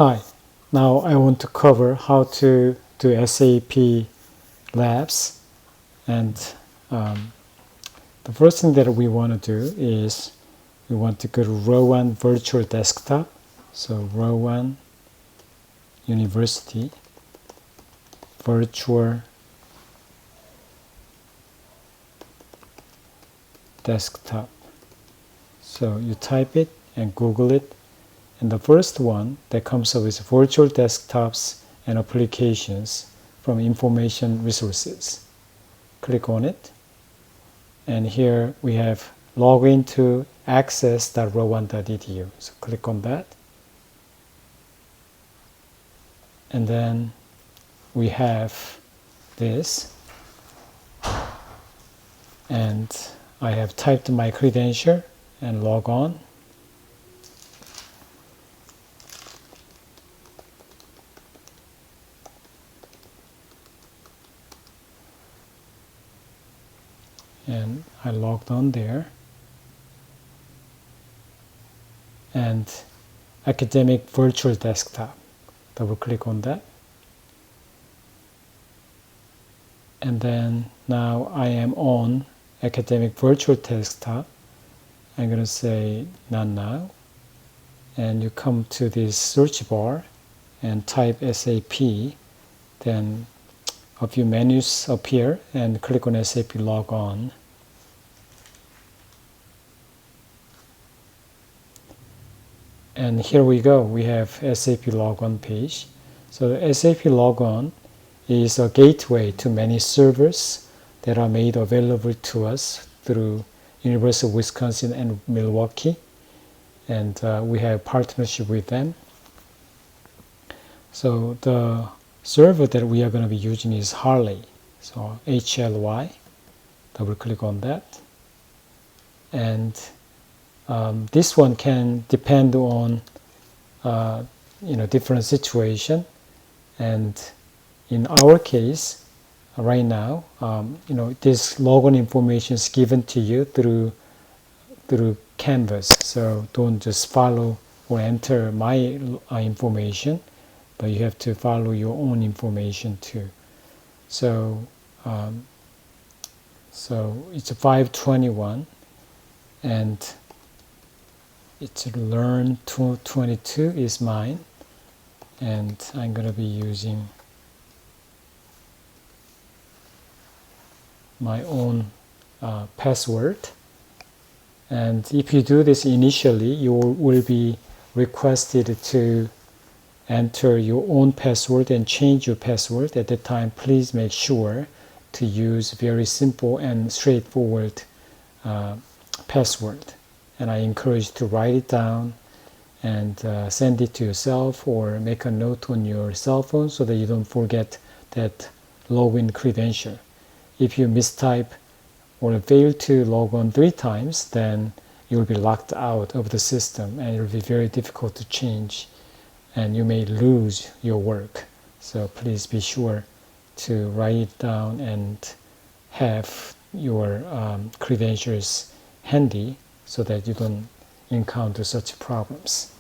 Hi, now I want to cover how to do SAP labs, and the first thing that we want to do is we want to go to Rowan Virtual Desktop. So Rowan University Virtual Desktop. So you type it and Google it, and the first one that comes up is virtual desktops and applications from information resources. Click on it, and here we have login to access.rowan.edu. So click on that, and then we have this, and I have typed my credential and log on. And I logged on there, and academic virtual desktop, double click on that, and then now I am on academic virtual desktop. I'm going to say not now, and you come to this search bar and type SAP, then a few menus appear, and click on SAP Logon. And here we go, we have SAP Logon page. So SAP Logon is a gateway to many servers that are made available to us through University of Wisconsin and Milwaukee, and we have partnership with them. So the server that we are going to be using is Harley, so HLY. Double click on that, and this one can depend on different situation, and in our case right now, this login information is given to you through Canvas. So don't just follow or enter my information, but you have to follow your own information too. So it's 521, and it's learn 222 is mine, and I'm going to be using my own password. And if you do this initially, you will be requested to enter your own password and change your password. At that time, please make sure to use very simple and straightforward password. And I encourage you to write it down and send it to yourself, or make a note on your cell phone so that you don't forget that login credential. If you mistype or fail to log on 3 times, then you'll be locked out of the system, and it will be very difficult to change, and you may lose your work. So please be sure to write it down and have your credentials handy so that you don't encounter such problems.